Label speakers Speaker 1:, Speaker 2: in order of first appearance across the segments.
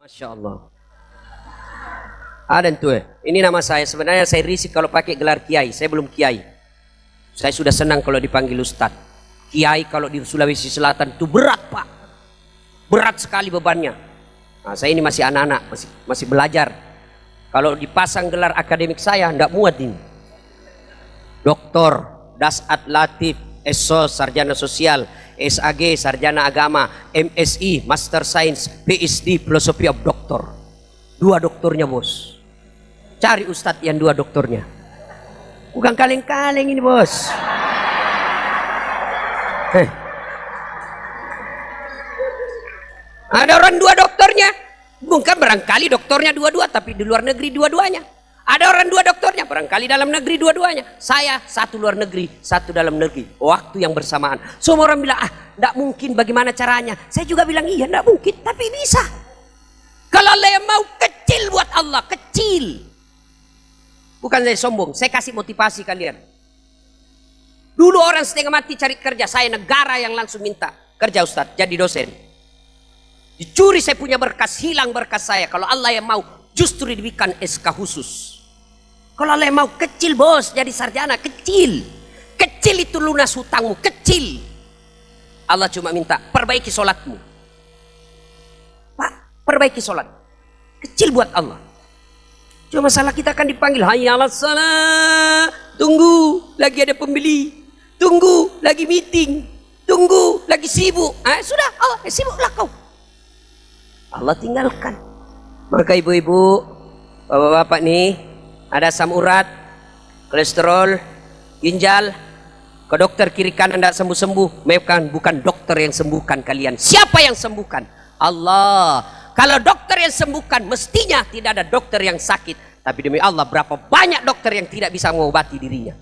Speaker 1: Masya Allah. Ada tuh. Ini nama saya. Sebenarnya saya risik kalau pakai gelar kiai. Saya belum kiai. Saya sudah senang kalau dipanggil ustadz. Kiai kalau di Sulawesi Selatan itu berat, Pak. Berat sekali bebannya. Nah, saya ini masih anak-anak, masih belajar. Kalau dipasang gelar akademik saya tidak muat ini. Doktor, Dasat Latif, SOS, Sarjana Sosial, SAG, Sarjana Agama, MSI, Master Science, PhD, Philosophy of Doctor. 2 doktornya, bos. Cari ustadz yang 2 doktornya. Bukan kaleng-kaleng ini, bos. Ada orang 2 doktornya. Bukan barangkali doktornya 2-2, tapi di luar negeri 2-2-nya. Ada orang 2 doktornya, barangkali dalam negeri 2-2-nya. Saya 1 luar negeri, 1 dalam negeri. Waktu yang bersamaan. Semua orang bilang, tidak mungkin, bagaimana caranya? Saya juga bilang, iya tidak mungkin, tapi bisa. Kalau Allah yang mau, kecil buat Allah, kecil. Bukan saya sombong, saya kasih motivasi kalian. Dulu orang setengah mati cari kerja, saya negara yang langsung minta kerja ustadz, jadi dosen. Dicuri saya punya berkas, hilang berkas saya. Kalau Allah yang mau, justru diberikan SK khusus. Kalau Allah yang mau, kecil bos, jadi sarjana, kecil. Kecil itu lunas hutangmu, kecil. Allah cuma minta, perbaiki sholatmu. Pak, perbaiki sholat. Kecil buat Allah. Cuma masalah kita akan dipanggil, hayya 'alas shalah. Tunggu, lagi ada pembeli. Tunggu, lagi meeting. Tunggu, lagi sibuk. Sudah, sibuklah kau. Allah tinggalkan. Maka ibu-ibu, bapak-bapak nih, ada asam urat, kolesterol, ginjal, ke dokter kiri kanan tidak sembuh-sembuh, bukan dokter yang sembuhkan kalian. Siapa yang sembuhkan? Allah. Kalau dokter yang sembuhkan, mestinya tidak ada dokter yang sakit. Tapi demi Allah, berapa banyak dokter yang tidak bisa mengobati dirinya.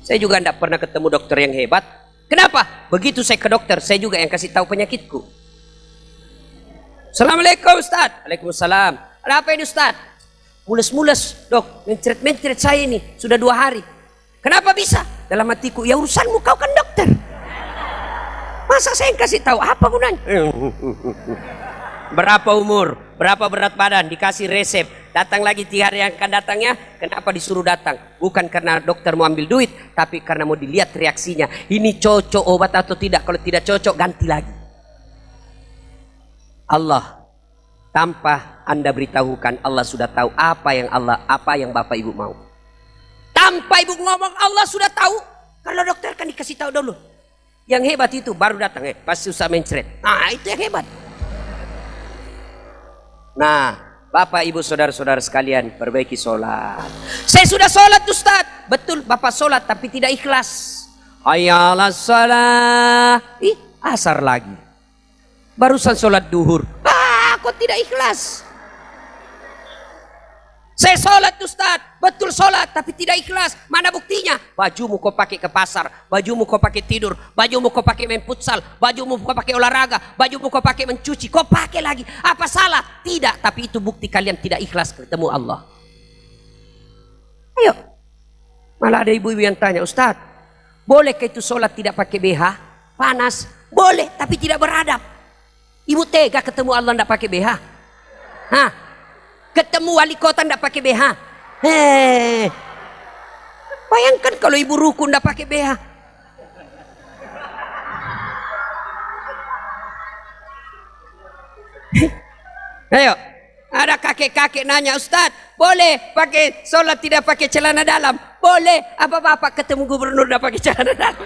Speaker 1: Saya juga tidak pernah ketemu dokter yang hebat. Kenapa? Begitu saya ke dokter, saya juga yang kasih tahu penyakitku. Assalamualaikum Ustaz. Waalaikumsalam. Ada apa ini Ustaz? Mules-mules dok, mencret-mencret saya ini sudah 2 hari. Kenapa bisa? Dalam hatiku, ya urusanmu, kau kan dokter. Masa saya yang kasih tahu, apa gunanya? Berapa umur, berapa berat badan, dikasih resep. Datang lagi 3 hari yang akan datangnya. Kenapa disuruh datang? Bukan karena dokter mau ambil duit, tapi karena mau dilihat reaksinya. Ini cocok obat atau tidak. Kalau tidak cocok, ganti lagi. Allah tanpa Anda beritahukan, Allah sudah tahu apa yang Bapak Ibu mau. Tanpa Ibu ngomong, Allah sudah tahu. Kalau dokter kan dikasih tahu dulu. Yang hebat itu baru datang, pasti usah mencret. Nah, itu yang hebat. Nah, Bapak Ibu saudara-saudara sekalian, perbaiki sholat. Saya sudah sholat Ustaz. Betul, Bapak sholat tapi tidak ikhlas. Hayya 'alas shalah. Asar lagi. Barusan sholat duhur, kok tidak ikhlas? Saya sholat Ustaz, betul sholat tapi tidak ikhlas. Mana buktinya? Bajumu kau pakai ke pasar, bajumu kau pakai tidur, bajumu kau pakai main futsal, bajumu kau pakai olahraga, bajumu kau pakai mencuci, kau pakai lagi. Apa salah? Tidak, tapi itu bukti kalian tidak ikhlas ketemu Allah. Ayo. Malah ada ibu-ibu yang tanya, Ustaz, bolehkah itu sholat tidak pakai BH? Panas? Boleh, tapi tidak beradab. Ibu tega ketemu Allah tidak pakai BH? Ketemu wali kota tidak pakai BH? Bayangkan kalau ibu ruku tidak pakai BH. Ayo, ada kakek-kakek nanya, Ustaz, boleh pakai sholat tidak pakai celana dalam? Boleh. Apa bapak ketemu gubernur tidak pakai celana dalam?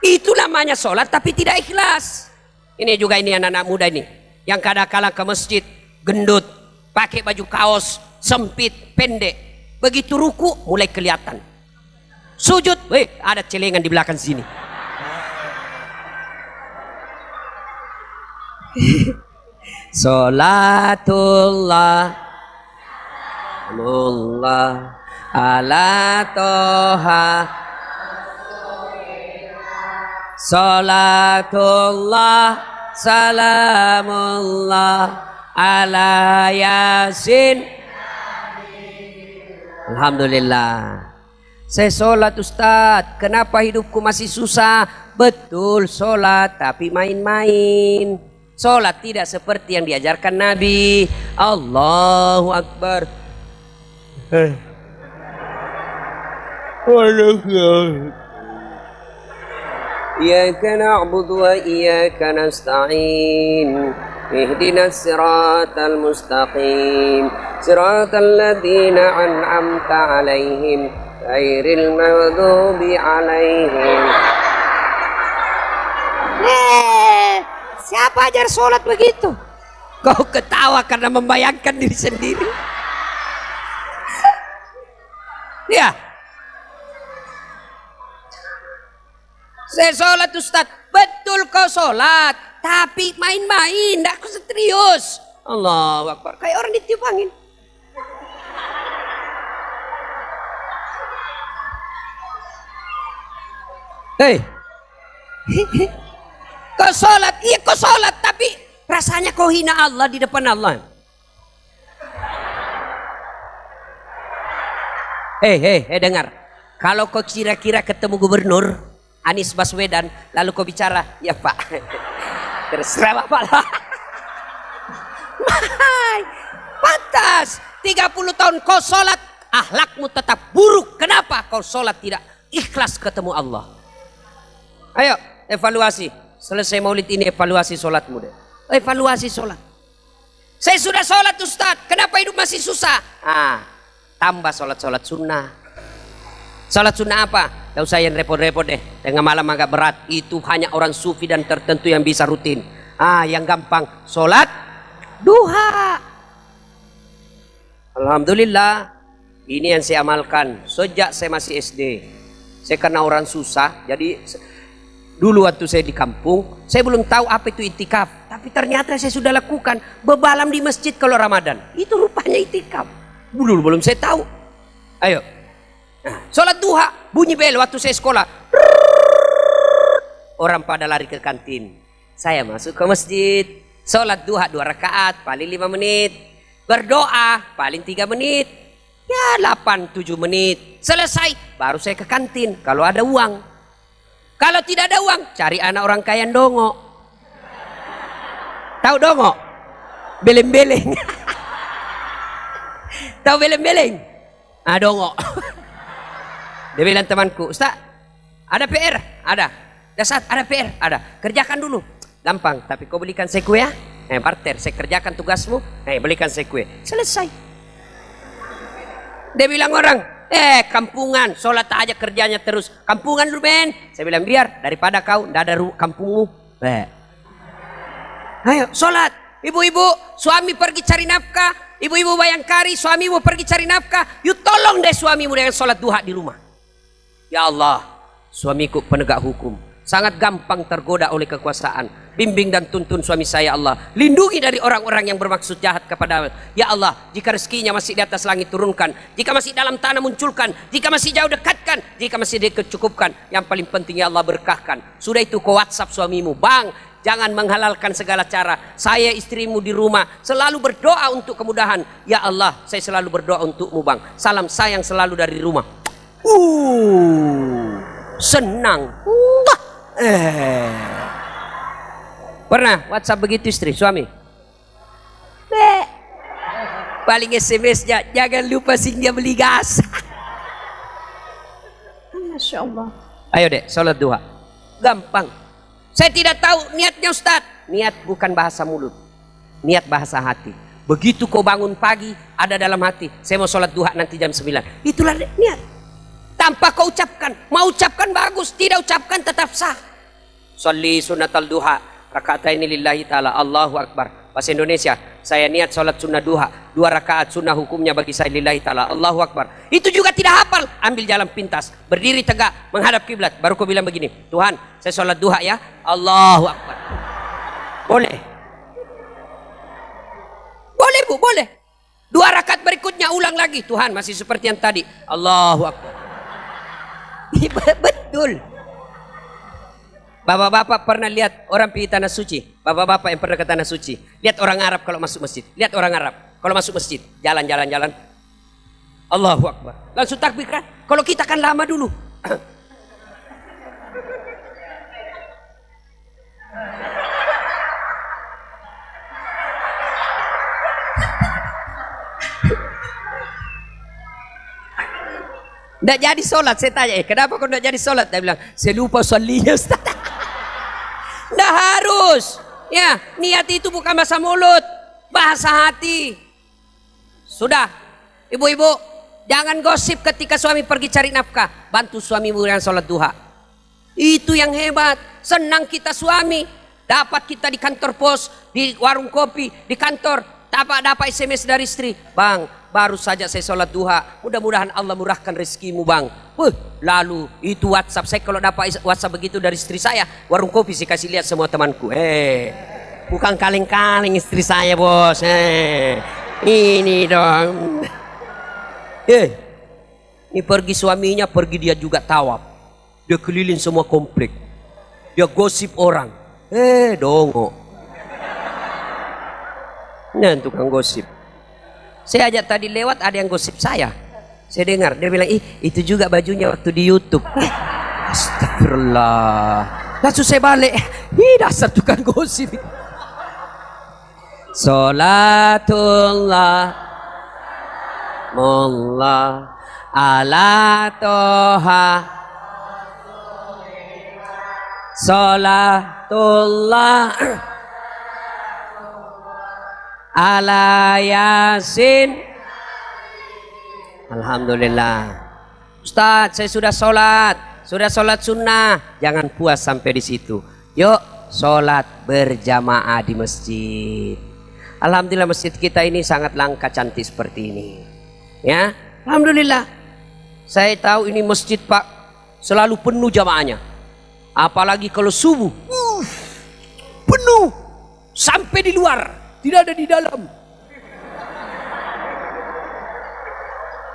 Speaker 1: Itu namanya sholat tapi tidak ikhlas. Ini juga ini anak-anak muda ini yang kadang-kadang ke masjid gendut, pakai baju kaos sempit, pendek. Begitu ruku mulai kelihatan. Sujud, ada celengan di belakang sini. Sholatullah ala toha. Salatullah salamullah ala yasin. Alhamdulillah. Saya sholat Ustadz, kenapa hidupku masih susah? Betul sholat tapi main-main. Sholat tidak seperti yang diajarkan Nabi. Allahu Akbar. Iyyaka na'budu wa iyyaka nasta'in. Ihdinas siratal mustaqim. Siratal ladzina an'amta 'alaihim ghairil maghdubi 'alaihim. Siapa ajar sholat begitu? Kau ketawa karena membayangkan diri sendiri. Ya. Saya sholat Ustadz. Betul kau sholat. Tapi main-main. Tidak serius. Allahu Akbar. Kayak orang ditiup angin. Hei. Kau sholat. Iya kau sholat. Tapi rasanya kau hina Allah di depan Allah. Hei dengar. Kalau kau kira-kira ketemu gubernur Anies Baswedan, lalu kau bicara, ya Pak, terserah Bapak lah. Pantas 30 tahun kau sholat, akhlakmu tetap buruk. Kenapa? Kau sholat tidak ikhlas ketemu Allah. Ayo evaluasi. Selesai maulid ini evaluasi sholatmu deh. Evaluasi sholat. Saya sudah sholat Ustadz, kenapa hidup masih susah? Tambah sholat sunnah. Sholat sunnah apa? Tahu saya yang repot-repot deh. Tengah malam agak berat. Itu hanya orang sufi dan tertentu yang bisa rutin. Yang gampang. Sholat duha. Alhamdulillah. Ini yang saya amalkan. Sejak saya masih SD. Saya karena orang susah. Jadi dulu waktu saya di kampung. Saya belum tahu apa itu itikaf. Tapi ternyata saya sudah lakukan. Bebalam di masjid kalau Ramadan. Itu rupanya itikaf. Dulu belum saya tahu. Ayo. Sholat duha, bunyi bel waktu saya sekolah. Orang pada lari ke kantin. Saya masuk ke masjid. Sholat duha 2 rakaat, paling 5 menit. Berdoa, paling 3 menit. Ya 8-7 menit. Selesai, baru saya ke kantin. Kalau ada uang. Kalau tidak ada uang, cari anak orang kaya yang dongo. Tahu dongo? Beleng-beleng. Tahu beleng-beleng? Dongo. Dia bilang temanku, Ustaz, ada PR? Ada. Dasar, ada PR? Ada. Kerjakan dulu. Gampang, tapi kau belikan saya kue ya. Parter, saya kerjakan tugasmu. Belikan saya kue. Selesai. Dia bilang orang, kampungan, sholat aja kerjanya terus. Kampungan lu men. Saya bilang biar, daripada kau ndak ada kampungmu. Ayo, sholat. Ibu-ibu, suami pergi cari nafkah. Ibu-ibu bayangkari, suamimu pergi cari nafkah. You tolong deh suamimu dengan sholat duha di rumah. Ya Allah, suamiku penegak hukum. Sangat gampang tergoda oleh kekuasaan. Bimbing dan tuntun suami saya Allah. Lindungi dari orang-orang yang bermaksud jahat kepada. Ya Allah, jika rezekinya masih di atas langit turunkan. Jika masih dalam tanah munculkan. Jika masih jauh dekatkan. Jika masih dicukupkan. Yang paling penting ya Allah berkahkan. Sudah itu kau WhatsApp suamimu. Bang, jangan menghalalkan segala cara. Saya istrimu di rumah selalu berdoa untuk kemudahan. Ya Allah, saya selalu berdoa untukmu bang. Salam sayang selalu dari rumah. Senang. Pernah WhatsApp begitu istri, suami? Paling SMS-nya, jangan lupa singgah beli gas. Masya Allah. Ayo dek, sholat duha. Gampang. Saya tidak tahu niatnya Ustaz. Niat bukan bahasa mulut. Niat bahasa hati. Begitu kau bangun pagi, ada dalam hati. Saya mau sholat duha nanti jam 9. Itulah niat. Tanpa kau ucapkan. Mau ucapkan bagus. Tidak ucapkan tetap sah. Sholli sunatal duha. Raka'ataini lillahi ta'ala. Allahu Akbar. Bahasa Indonesia. Saya niat sholat sunnah duha. 2 rakaat sunnah hukumnya bagi saya lillahi ta'ala. Allahu Akbar. Itu juga tidak hafal. Ambil jalan pintas. Berdiri tegak. Menghadap kiblat. Baru kau bilang begini. Tuhan, saya sholat duha ya. Allahu Akbar. Boleh. Boleh bu, boleh. 2 rakaat berikutnya ulang lagi. Tuhan, masih seperti yang tadi. Allahu Akbar. Betul. Bapak-bapak pernah lihat orang pergi tanah suci? Bapak-bapak yang pernah ke tanah suci, lihat orang Arab kalau masuk masjid. Lihat orang Arab kalau masuk masjid, jalan-jalan-jalan. Allahu Akbar. Langsung takbir kan? Kalau kita kan lama dulu. Nggak jadi sholat, saya tanya, kenapa kau nggak jadi sholat? Dia bilang, saya lupa sholatnya Ustaz. Nggak harus. Ya, niat itu bukan bahasa mulut, bahasa hati. Sudah, ibu-ibu, jangan gosip ketika suami pergi cari nafkah. Bantu suamimu dengan sholat duha. Itu yang hebat. Senang kita suami. Dapat kita di kantor pos, di warung kopi, di kantor. Dapat SMS dari istri. Bang, baru saja saya sholat duha. Mudah-mudahan Allah murahkan rezekimu bang. Lalu itu WhatsApp. Saya kalau dapat WhatsApp begitu dari istri saya, warung kopi saya kasih lihat semua temanku. Bukan kaleng-kaleng istri saya bos. Ini dong. Ini pergi suaminya, pergi dia juga tawaf. Dia keliling semua komplek. Dia gosip orang. Dongo. Nah, tukang gosip. Saya ajak tadi lewat, ada yang gosip saya. Saya dengar, dia bilang, itu juga bajunya waktu di YouTube. Astagfirullah. Langsung saya balik. Dasar tukang gosip. Salatullah mullah ala toha. Salatullah ala yasin. Alhamdulillah. Ustaz, saya sudah sholat sunnah. Jangan puas sampai di situ. Yuk sholat berjamaah di masjid. Alhamdulillah masjid kita ini sangat langka cantik seperti ini. Ya, alhamdulillah. Saya tahu ini masjid Pak selalu penuh jamaahnya. Apalagi kalau subuh, penuh sampai di luar. Tidak ada di dalam.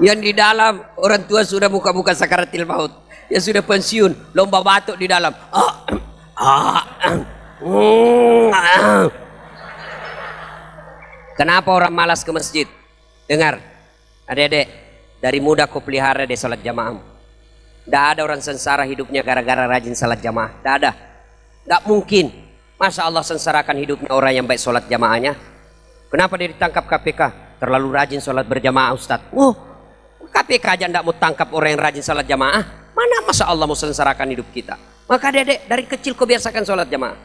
Speaker 1: Yang di dalam orang tua sudah muka-muka sakaratil maut. Yang sudah pensiun, lomba batuk di dalam. Kenapa orang malas ke masjid? Dengar, adik-adik, dari muda kau pelihara deh salat jamaah. Tidak ada orang sengsara hidupnya gara-gara rajin salat jamaah. Tidak ada. Tidak mungkin. Masa Allah sengsarakan hidupnya orang yang baik sholat jamaahnya? Kenapa dia ditangkap KPK? Terlalu rajin sholat berjamaah Ustaz. KPK aja tidak mau tangkap orang yang rajin sholat jamaah. Mana masa Allah mau sengsarakan hidup kita? Maka dedek dari kecil kau biasakan sholat jamaah.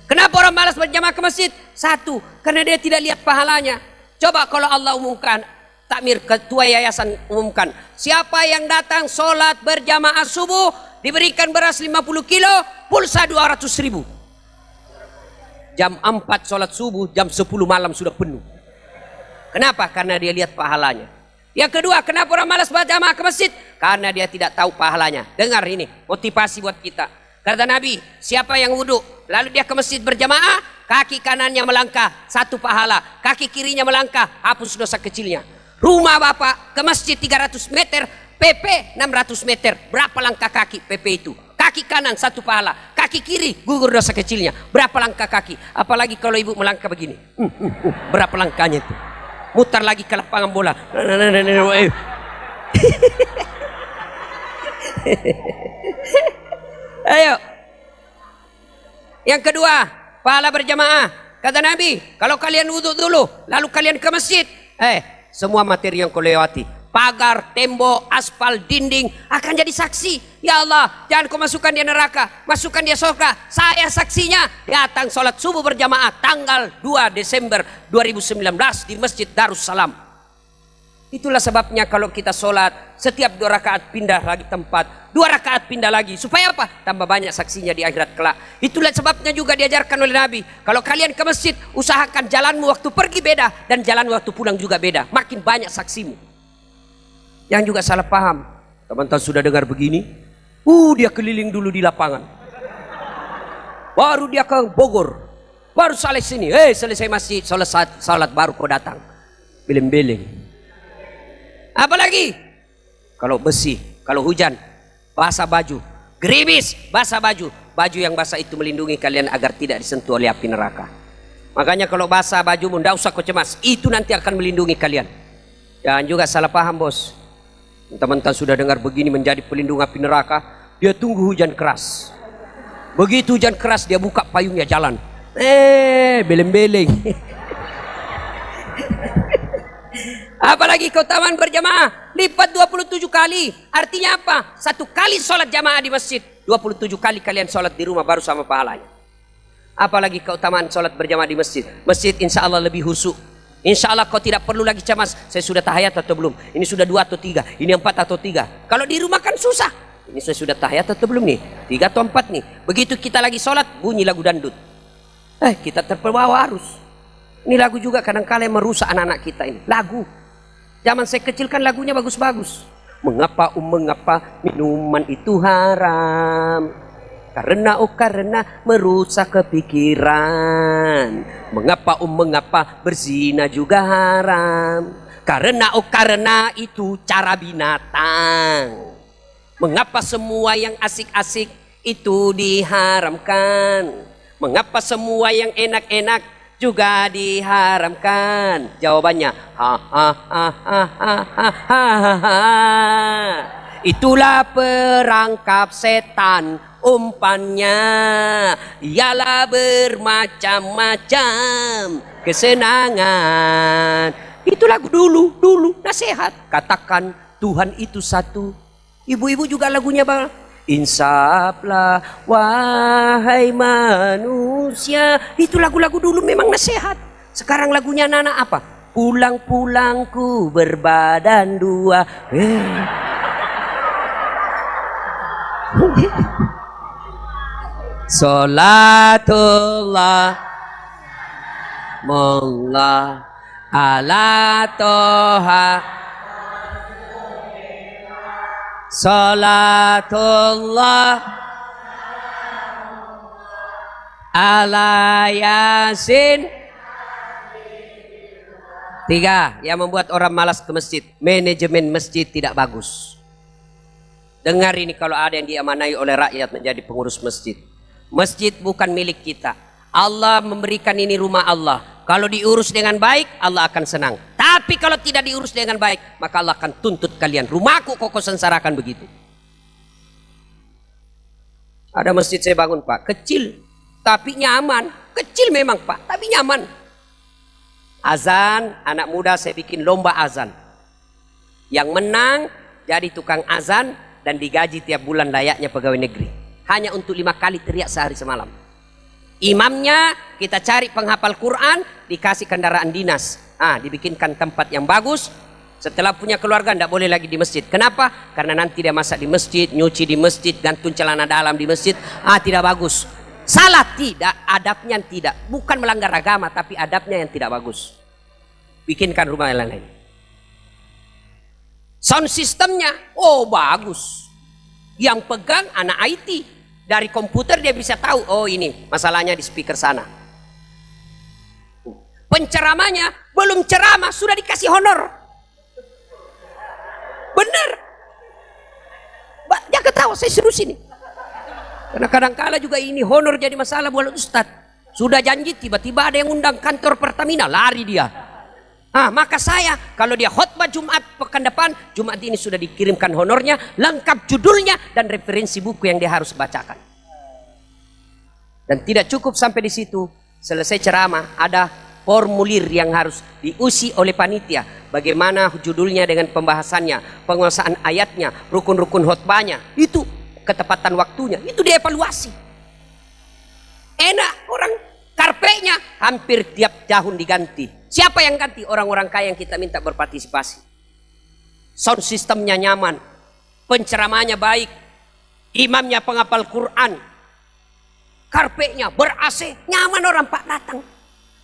Speaker 1: Kenapa orang malas berjamaah ke masjid? Satu, karena dia tidak lihat pahalanya. Coba kalau Allah umumkan, takmir ketua yayasan umumkan, siapa yang datang sholat berjamaah subuh diberikan beras 50 kilo, pulsa 200.000. Jam 4 sholat subuh, jam 10 malam sudah penuh. Kenapa? Karena dia lihat pahalanya. Yang kedua, kenapa orang malas berjamaah ke masjid? Karena dia tidak tahu pahalanya. Dengar ini, motivasi buat kita. Kata Nabi, siapa yang wudhu lalu dia ke masjid berjamaah, kaki kanannya melangkah, 1 pahala. Kaki kirinya melangkah, hapus dosa kecilnya. Rumah bapak ke masjid 300 meter, PP 600 meter. Berapa langkah kaki PP itu? Kaki kanan 1 pahala, kaki kiri gugur dosa kecilnya. Berapa langkah kaki? Apalagi kalau ibu melangkah begini. Berapa langkahnya itu? Mutar lagi ke lapangan bola. Ayo. Yang kedua, pahala berjamaah. Kata Nabi, kalau kalian wudhu dulu, lalu kalian ke masjid, semua materi yang kau lewati, pagar, tembok, aspal, dinding akan jadi saksi. Ya Allah, jangan kau masukkan dia neraka, masukkan dia surga. Saya saksinya. Datang sholat subuh berjamaah tanggal 2 Desember 2019 di Masjid Darussalam. Itulah sebabnya kalau kita sholat, setiap 2 rakaat pindah lagi tempat, 2 rakaat pindah lagi. Supaya apa? Tambah banyak saksinya di akhirat kelak. Itulah sebabnya juga diajarkan oleh Nabi. Kalau kalian ke masjid, usahakan jalanmu waktu pergi beda dan jalan waktu pulang juga beda. Makin banyak saksimu. Yang juga salah paham. Teman-teman sudah dengar begini? Dia keliling dulu di lapangan. Baru dia ke Bogor. Baru selesai sini. Selesai masjid, salat baru kau datang. Beling-beling. Apalagi kalau besi, kalau hujan, basah baju, gerimis, basah baju. Baju yang basah itu melindungi kalian agar tidak disentuh oleh api neraka. Makanya kalau basah bajumu, tidak usah kau cemas. Itu nanti akan melindungi kalian. Jangan juga salah paham bos. Teman-teman sudah dengar begini menjadi pelindung api neraka, dia tunggu hujan keras. Begitu hujan keras dia buka payungnya jalan. Beleng-beleng. Apalagi keutamaan berjamaah lipat 27 kali. Artinya apa? 1 kali sholat jamaah di masjid, 27 kali kalian sholat di rumah baru sama pahalanya. Apalagi keutamaan sholat berjamaah di masjid. Masjid insya Allah lebih khusyuk. Insya Allah kau tidak perlu lagi cemas, saya sudah tahiyat atau belum, ini sudah 2 atau 3, ini 4 atau 3. Kalau di rumah kan susah, ini saya sudah tahiyat atau belum nih, 3 atau 4 nih. Begitu kita lagi sholat bunyi lagu dangdut, kita terbawa arus. Ini lagu juga kadang-kala yang merusak anak-anak kita ini. Lagu zaman saya kecil kan lagunya bagus-bagus. Mengapa minuman itu haram? Karena merusak kepikiran. Mengapa berzina juga haram? Karena itu cara binatang. Mengapa semua yang asik-asik itu diharamkan? Mengapa semua yang enak-enak juga diharamkan? Jawabannya itulah perangkap setan. Umpannya ialah bermacam-macam kesenangan. Itu lagu dulu nasihat. Katakan Tuhan itu satu. Ibu-ibu juga lagunya bang. Insaflah wahai manusia. Itu lagu-lagu dulu memang nasihat. Sekarang lagunya anak-anak apa? Pulang-pulangku berbadan 2. Salatullah Monglah ala toha Salatullah ala yasin. 3 yang membuat orang malas ke masjid, manajemen masjid tidak bagus. Dengar ini kalau ada yang diamanai oleh rakyat menjadi pengurus masjid. Masjid bukan milik kita. Allah memberikan ini rumah Allah. Kalau diurus dengan baik, Allah akan senang. Tapi kalau tidak diurus dengan baik, maka Allah akan tuntut kalian. Rumahku kok kau sengsarakan begitu. Ada masjid saya bangun Pak, kecil tapi nyaman. Kecil memang Pak, tapi nyaman. Azan, anak muda saya bikin lomba azan. Yang menang jadi tukang azan dan digaji tiap bulan layaknya pegawai negeri. Hanya untuk 5 kali teriak sehari semalam. Imamnya kita cari penghafal Quran, dikasih kendaraan dinas. Dibikinkan tempat yang bagus. Setelah punya keluarga tidak boleh lagi di masjid. Kenapa? Karena nanti dia masak di masjid, nyuci di masjid, gantung celana dalam di masjid. Tidak bagus. Salah tidak, adabnya tidak. Bukan melanggar agama, tapi adabnya yang tidak bagus. Bikinkan rumah yang lain. Sound systemnya, bagus. Yang pegang anak IT. Dari komputer dia bisa tahu, ini masalahnya di speaker sana. Penceramanya belum ceramah sudah dikasih honor. Bener. Dia ketawa, saya serius ini. Karena kadang-kala juga ini honor jadi masalah buat Ustadz. Sudah janji tiba-tiba ada yang undang kantor Pertamina, lari dia. Maka saya kalau dia khotbah Jumat pekan depan, Jumat ini sudah dikirimkan honornya, lengkap judulnya dan referensi buku yang dia harus bacakan. Dan tidak cukup sampai di situ. Selesai ceramah ada formulir yang harus diusi oleh panitia. Bagaimana judulnya dengan pembahasannya, penguasaan ayatnya, rukun-rukun khotbahnya. Itu ketepatan waktunya, itu dievaluasi. Enak orang karpetnya hampir tiap tahun diganti. Siapa yang ganti? Orang-orang kaya yang kita minta berpartisipasi. Sound systemnya nyaman, penceramahnya baik, imamnya penghafal Quran, karpetnya ber-AC, nyaman orang Pak datang.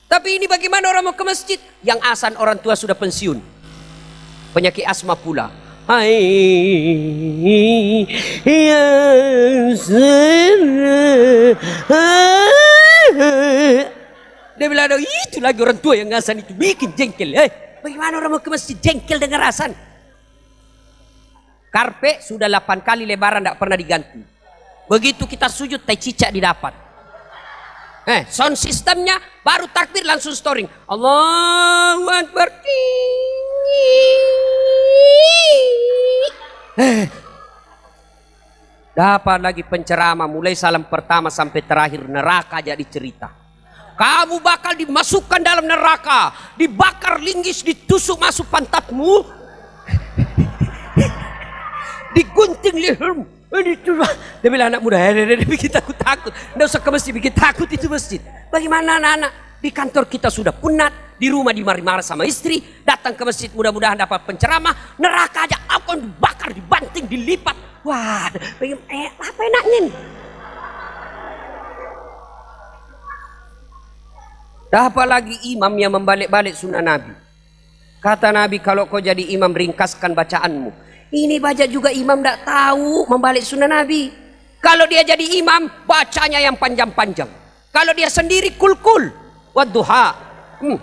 Speaker 1: Tapi ini bagaimana orang mau ke masjid? Yang asan orang tua sudah pensiun, penyakit asma pula. Dia bilang, itu lagi orang tua yang ngasan itu bikin jengkel. Bagaimana orang mau ke masjid jengkel dengan asan? Karpet sudah 8 kali lebaran tidak pernah diganti. Begitu kita sujud, tai cicak didapat. Sound systemnya baru takbir langsung storing. Allahu Akbar. Dapat lagi penceramah mulai salam pertama sampai terakhir neraka jadi cerita. Kamu bakal dimasukkan dalam neraka, dibakar linggis, ditusuk masuk pantatmu, digunting lehermu. Dia bilang anak muda, dia bikin takut. Nggak usah ke masjid, bikin takut itu masjid. Bagaimana anak-anak? Di kantor kita sudah penat, di rumah dimari-mari sama istri, datang ke masjid mudah-mudahan dapat penceramah, neraka aja akan dibakar, dibanting, dilipat. Wah, apa enaknya nih? Dapat lagi imam yang membalik-balik sunnah Nabi. Kata Nabi, kalau kau jadi imam ringkaskan bacaanmu. Ini baca juga imam tidak tahu membalik sunnah Nabi. Kalau dia jadi imam, bacanya yang panjang-panjang. Kalau dia sendiri kul-kul, wadduha,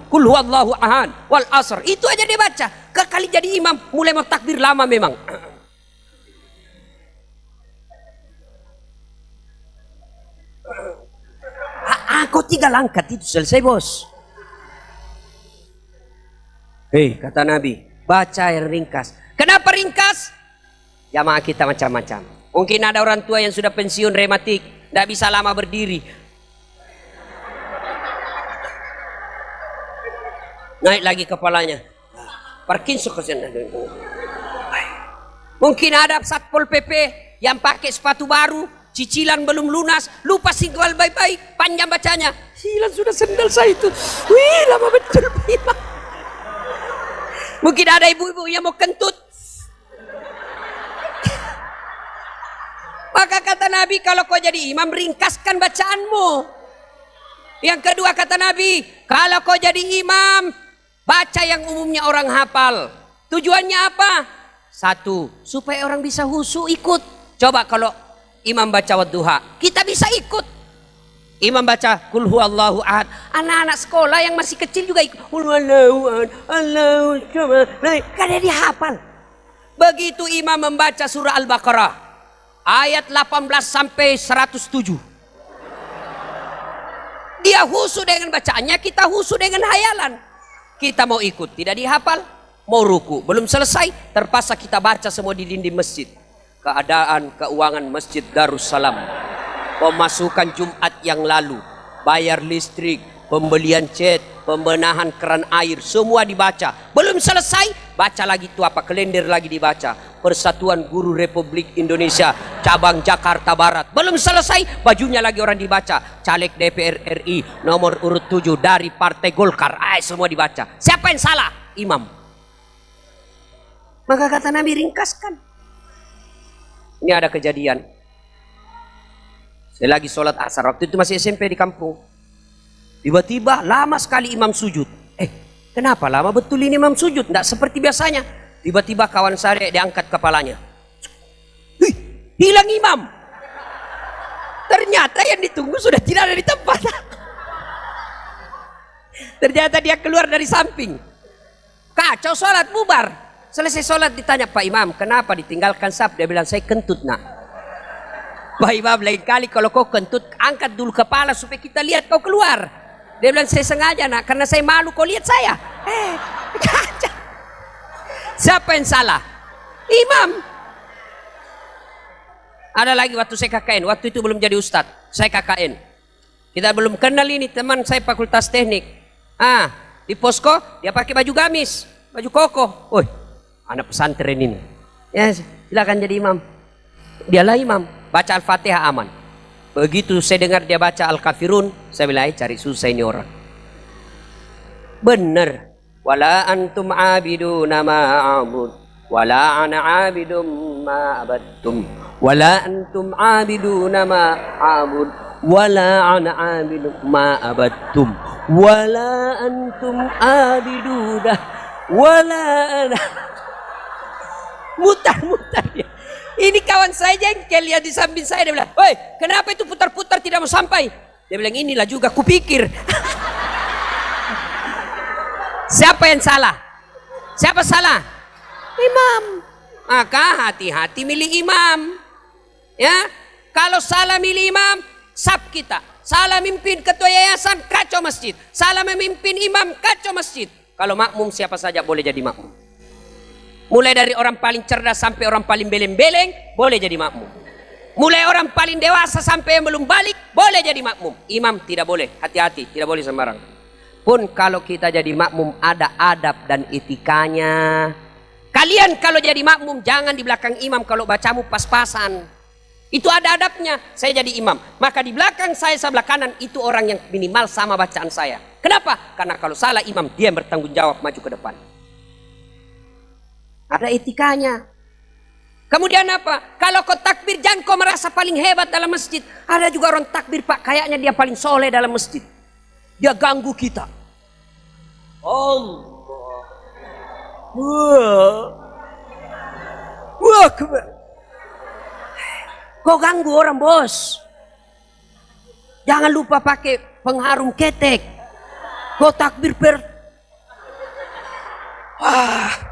Speaker 1: kul huwallahu ahad, wal asr. Itu aja dia baca. Kali jadi imam, mulai mau takbir lama memang. Kau 3 langkah itu selesai bos. Hei, kata Nabi, baca yang ringkas. Kenapa ringkas? Jamaah kita macam-macam. Mungkin ada orang tua yang sudah pensiun rematik, tidak bisa lama berdiri. Naik lagi kepalanya. Parkinson. Mungkin ada Satpol PP yang pakai sepatu baru, cicilan belum lunas, lupa singgol baik-baik, panjang bacanya. Hilang sudah sendal saya itu. Wih, lama betul. Mungkin ada ibu-ibu yang mau kentut. Maka kata Nabi, kalau kau jadi imam, ringkaskan bacaanmu. Yang kedua kata Nabi, kalau kau jadi imam, baca yang umumnya orang hafal. Tujuannya apa? 1, supaya orang bisa khusyuk ikut. Coba kalau imam baca wadduha, kita bisa ikut. Imam baca kul huwallahu ahad, anak-anak sekolah yang masih kecil juga ikut. Kul huwallahu ahad, Allahu samad. Karena dia hafal. Begitu imam membaca surah Al-Baqarah ayat 18 sampai 107. Dia khusyuk dengan bacaannya, kita khusyuk dengan hayalan. Kita mau ikut, tidak dihafal, mau ruku, belum selesai, terpaksa kita baca semua di dinding masjid. Keadaan keuangan Masjid Darussalam, pemasukan Jumat yang lalu, bayar listrik, pembelian cat, pembenahan keran air, semua dibaca. Belum selesai, baca lagi itu apa, kalender lagi dibaca. Persatuan Guru Republik Indonesia cabang Jakarta Barat, belum selesai, bajunya lagi orang dibaca. Caleg DPR RI nomor urut 7 dari Partai Golkar, semua dibaca. Siapa yang salah? Imam. Maka kata Nabi, ringkaskan. Ini ada kejadian. Saya lagi sholat asar, waktu itu masih SMP di kampung. Tiba-tiba lama sekali imam sujud. Kenapa lama betul ini imam sujud? Tidak seperti biasanya. Tiba-tiba kawan saya diangkat kepalanya. Hilang imam. Ternyata yang ditunggu sudah tidak ada di tempat. Ternyata dia keluar dari samping. Kacau sholat, bubar. Selesai sholat ditanya, Pak Imam, kenapa ditinggalkan saf? Dia bilang, saya kentut nak. Pak Imam, lain kali kalau kau kentut, angkat dulu kepala supaya kita lihat kau keluar. Dia bilang, saya sengaja nak, karena saya malu kau lihat saya. Kacau. Siapa yang salah? Imam. Ada lagi waktu saya KKN, waktu itu belum jadi ustadz, saya KKN. Kita belum kenal ini, teman saya fakultas teknik. Di posko, dia pakai baju gamis, baju koko. Woi, anak pesantren ini. Ya, silakan jadi imam. Dialah imam, baca Al-Fatihah aman. Begitu saya dengar dia baca Al-Kafirun, saya bilang, cari susah ini orang. Bener. Wala antum abiduna ma'abud, wala ana abidum ma'abadtum, wala antum abiduna ma'abud, wala ana abidum ma'abadtum, wala antum abiduna, wala ana. Mutar-mutar dia. Ini kawan saya jengkel yang di samping saya, dia bilang, "Woi, kenapa itu putar-putar tidak mau sampai?" Dia bilang, inilah juga kupikir. Siapa yang salah? Siapa salah? Imam. Maka hati-hati milih imam. Ya, kalau salah milih imam, sab kita. Salah mimpin ketua yayasan, kacau masjid. Salah memimpin imam, kacau masjid. Kalau makmum siapa saja boleh jadi makmum. Mulai dari orang paling cerdas sampai orang paling beleng-beleng boleh jadi makmum. Mulai orang paling dewasa sampai yang belum balik boleh jadi makmum. Imam tidak boleh, hati-hati, tidak boleh sembarang. Pun kalau kita jadi makmum ada adab dan etikanya. Kalian kalau jadi makmum jangan di belakang imam kalau bacamu pas-pasan. Itu ada adabnya. Saya jadi imam, maka di belakang saya sebelah kanan itu orang yang minimal sama bacaan saya. Kenapa? Karena kalau salah imam dia yang bertanggung jawab maju ke depan. Ada etikanya. Kemudian apa? Kalau kau takbir jangan kau merasa paling hebat dalam masjid. Ada juga orang takbir Pak, kayaknya dia paling soleh dalam masjid. Dia ganggu kita. Allah. Wah, kau ganggu orang bos. Jangan lupa pakai pengharum ketek. Kau takbir Wah.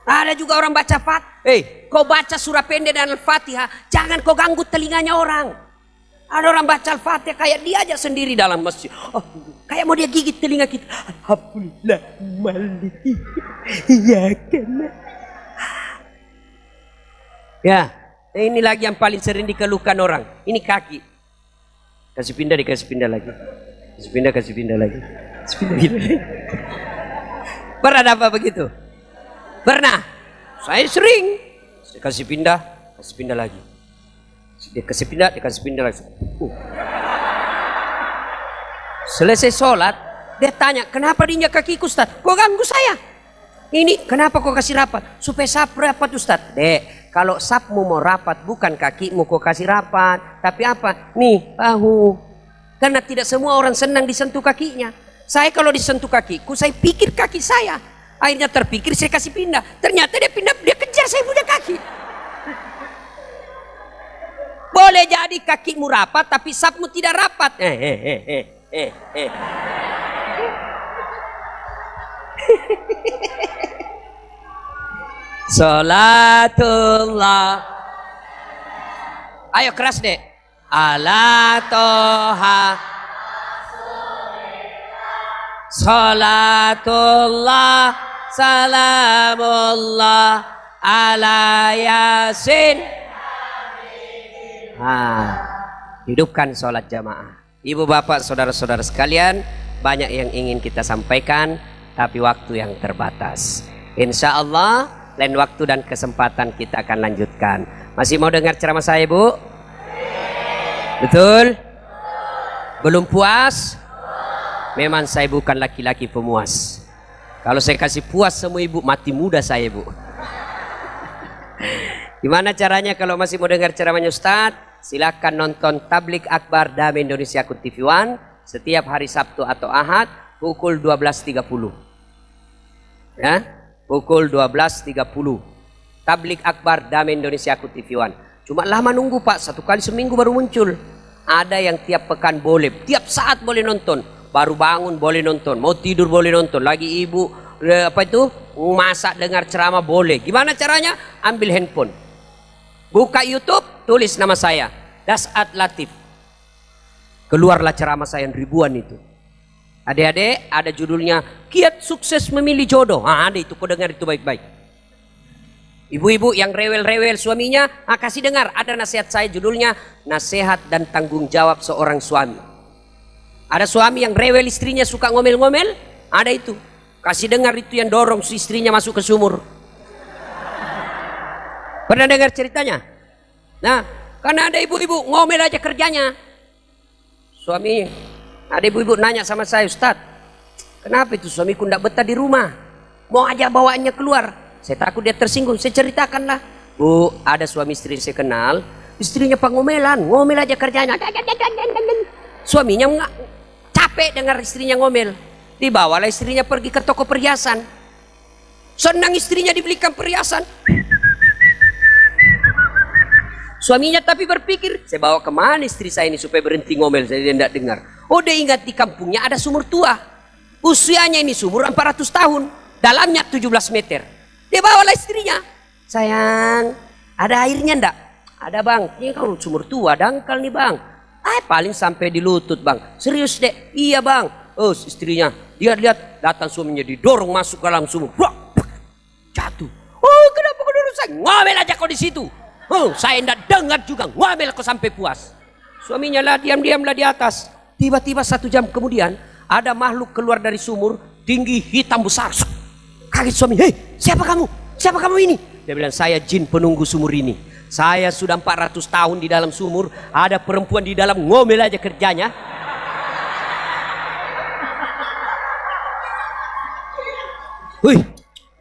Speaker 1: Ada juga orang baca kau baca surah pendek dan Al-Fatihah, jangan kau ganggu telinganya orang. Ada orang baca Al-Fatihah kayak dia aja sendiri dalam masjid. Oh, kayak mau dia gigit telinga kita. Alhamdulillah malik. Ya kan. Ya, ini lagi yang paling sering dikeluhkan orang. Ini kaki. Kasih pindah lagi. Kasih pindah lagi. Pernah ada apa begitu? Pernah? Saya sering. Saya kasih pindah lagi. Dia kasih pindah lagi. Selesai sholat, dia tanya, kenapa diinjak kakiku Ustaz? Kok ganggu saya? Ini kenapa kau kasih rapat? Supaya sap rapat Ustaz. Dek, kalau sapmu mau rapat bukan kakimu kau kasih rapat, tapi apa? Nih, bahu. Karena tidak semua orang senang disentuh kakinya. Saya kalau disentuh kakiku, saya pikir kaki saya. Akhirnya terpikir saya kasih pindah. Ternyata dia pindah, dia kejar saya punya kaki. Boleh jadi kakimu rapat tapi sapmu tidak rapat. Salatullah. Ayo keras deh. Ala toha. Salatullah, salamullah, ala yasin. Hidupkan sholat jamaah. Ibu bapak saudara-saudara sekalian, banyak yang ingin kita sampaikan, tapi waktu yang terbatas. Insya Allah lain waktu dan kesempatan kita akan lanjutkan. Masih mau dengar ceramah saya Bu? Betul? Belum puas? Memang saya bukan laki-laki pemuas. Kalau saya kasih puas semua ibu, mati muda saya Bu. Gimana caranya kalau masih mau dengar ceramahnya Ustadz? Silahkan nonton Tablik Akbar Damai Indonesia Akun TV One setiap hari Sabtu atau Ahad pukul 12.30. Ya, pukul 12.30. Tablik Akbar Damai Indonesia Akun TV One. Cuma lama nunggu Pak, 1 kali seminggu baru muncul. Ada yang tiap pekan boleh, tiap saat boleh nonton. Baru bangun boleh nonton, mau tidur boleh nonton. Lagi ibu masak dengar ceramah boleh. Gimana caranya? Ambil handphone, buka YouTube, tulis nama saya Dasat Latif. Keluarlah ceramah saya ribuan itu. Adik-adik, ada judulnya Kiat Sukses Memilih Jodoh. Ada itu, kau dengar itu baik-baik. Ibu-ibu yang rewel-rewel suaminya, kasih dengar. Ada nasihat saya judulnya Nasihat dan Tanggung Jawab Seorang Suami. Ada suami yang rewel istrinya suka ngomel-ngomel, ada itu. Kasih dengar itu yang dorong istrinya masuk ke sumur. Pernah dengar ceritanya? Nah, karena ada ibu-ibu ngomel aja kerjanya. Suami, ada ibu-ibu nanya sama saya, Ustadz, kenapa itu suamiku tidak betah di rumah? Mau aja bawaannya keluar. Saya takut dia tersinggung, saya ceritakanlah. Bu, ada suami istri saya kenal, istrinya pengomelan, ngomel aja kerjanya. Suaminya capek dengar istrinya ngomel. Dibawalah istrinya pergi ke toko perhiasan. Senang istrinya dibelikan perhiasan. Suaminya tapi berpikir, saya bawa kemana istri saya ini supaya berhenti ngomel, saya tidak dengar. Oh, dia ingat di kampungnya ada sumur tua. Usianya ini sumur 400 tahun. Dalamnya 17 meter. Dia bawalah istrinya. Sayang, ada airnya enggak? Ada bang, ini kalau sumur tua, dangkal nih bang. Paling sampai di lutut bang. Serius dek? Iya bang. Oh istrinya, lihat-lihat, datang suaminya didorong masuk ke dalam sumur. Brak! Jatuh. Oh, kenapa kau duduk saya? Ngomel aja kau di situ. Oh, saya tidak dengar juga. Ngomel kau sampai puas. Suaminya lah diam-diamlah di atas. Tiba-tiba 1 jam kemudian ada makhluk keluar dari sumur tinggi hitam besar. Kaget suami. Hei, siapa kamu? Siapa kamu ini? Dia bilang, saya jin penunggu sumur ini. Saya sudah 400 tahun di dalam sumur. Ada perempuan di dalam, ngomel aja kerjanya. Wih,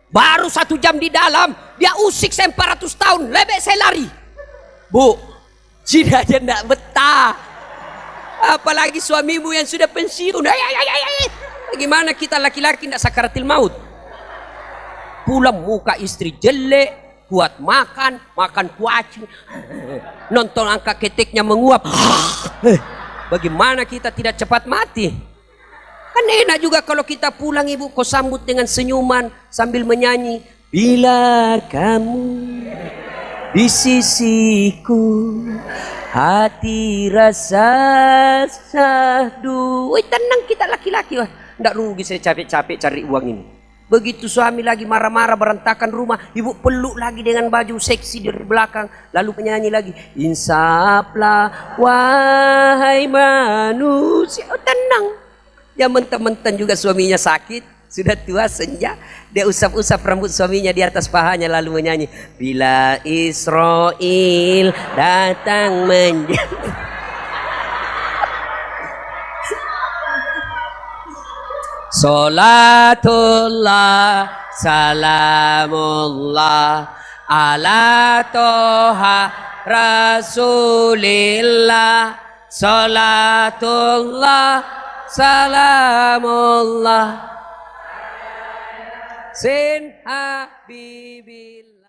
Speaker 1: baru 1 jam di dalam, dia usik saya 400 tahun, lebih saya lari. Bu, jin aja enggak betah. Apalagi suamimu yang sudah pensiun. Bagaimana kita laki-laki enggak sakaratil maut? Pulang muka istri jelek, buat makan kuacing. Nonton angka keteknya menguap. Bagaimana kita tidak cepat mati? Kan enak juga kalau kita pulang ibu, kau sambut dengan senyuman sambil menyanyi. Bila kamu di sisiku, hati rasa sahdu. Woi, tenang kita laki-laki. Wah, nggak rugi saya capek-capek cari uang ini. Begitu suami lagi marah-marah berantakan rumah, ibu peluk lagi dengan baju seksi dari belakang, lalu menyanyi lagi. Insaplah wahai manusia. Oh, tenang. Ya mentang-mentang juga suaminya sakit, sudah tua senja, dia usap-usap rambut suaminya di atas pahanya lalu menyanyi. Bila Israel datang Salatullah salamullah ala toha rasulillah. Salatullah salamullah sin habibil.